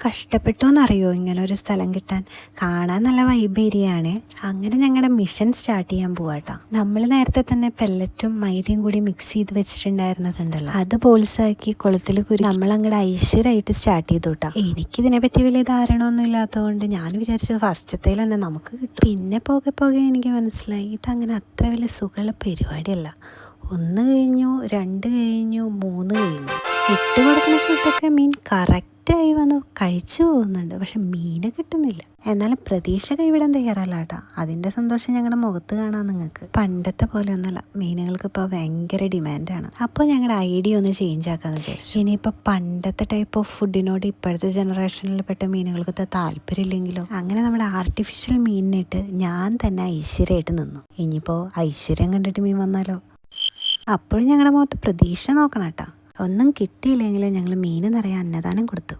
കഷ്ടപ്പെട്ടോന്നറിയോ ഇങ്ങനെ ഒരു സ്ഥലം കിട്ടാൻ. കാണാൻ നല്ല വൈബ് ഏരിയയാണ്. അങ്ങനെ ഞങ്ങളുടെ മിഷൻ സ്റ്റാർട്ട് ചെയ്യാൻ പോവാട്ടോ. നമ്മൾ നേരത്തെ തന്നെ പെല്ലറ്റും മൈദയും കൂടി മിക്സ് ചെയ്ത് വെച്ചിട്ടുണ്ടായിരുന്നതുണ്ടല്ലോ, അത് ബോൾസാക്കി കുളത്തിൽ കുരി നമ്മൾ അങ്ങോട്ട് ഐശ്വര്യമായിട്ട് സ്റ്റാർട്ട് ചെയ്തു കേട്ടോ. എനിക്കിതിനെ പറ്റി വലിയ ധാരണ ഒന്നും ഇല്ലാത്തതുകൊണ്ട് ഞാൻ വിചാരിച്ചു ഫസ്റ്റത്തേൽ തന്നെ നമുക്ക് കിട്ടും. പിന്നെ പോകെ പോകെ എനിക്ക് മനസ്സിലായി ഇതങ്ങനെ അത്ര വലിയ സുഖമുള്ള പരിപാടിയല്ല. 1 കഴിഞ്ഞു, 2 കഴിഞ്ഞു, 3 കഴിഞ്ഞു. ഇട്ട് കൊടുക്കുന്ന ഫുഡൊക്കെ മീൻ കറക്റ്റായി വന്ന് കഴിച്ചു പോകുന്നുണ്ട്. പക്ഷെ മീനെ കിട്ടുന്നില്ല. എന്നാലും പ്രതീക്ഷ കൈവിടാൻ തയ്യാറല്ല കേട്ടോ. അതിൻ്റെ സന്തോഷം ഞങ്ങളുടെ മുഖത്ത് കാണാൻ നിങ്ങൾക്ക്. പണ്ടത്തെ പോലെ ഒന്നുമല്ല, മീനുകൾക്ക് ഇപ്പോൾ ഭയങ്കര ഡിമാൻഡാണ്. അപ്പോൾ ഞങ്ങളുടെ ഐഡിയ ഒന്ന് ചേഞ്ച് ആക്കാമെന്ന് വിചാരിച്ചു. ഇനിയിപ്പോൾ പണ്ടത്തെ ടൈപ്പ് ഓഫ് ഫുഡിനോട് ഇപ്പോഴത്തെ ജനറേഷനിൽ പെട്ട മീനുകൾക്ക് താല്പര്യമില്ലെങ്കിലോ, അങ്ങനെ നമ്മുടെ ആർട്ടിഫിഷ്യൽ മീനിനിട്ട് ഞാൻ തന്നെ ഐശ്വര്യമായിട്ട് നിന്നു. ഇനിയിപ്പോൾ ഐശ്വര്യം കണ്ടിട്ട് മീൻ വന്നാലോ? അപ്പോഴും ഞങ്ങളുടെ മുഖത്ത് പ്രതീക്ഷ നോക്കണം കേട്ടോ. ഒന്നും കിട്ടിയില്ലെങ്കിൽ ഞങ്ങൾ മീൻ നിറയെ അന്നദാനം കൊടുത്തു.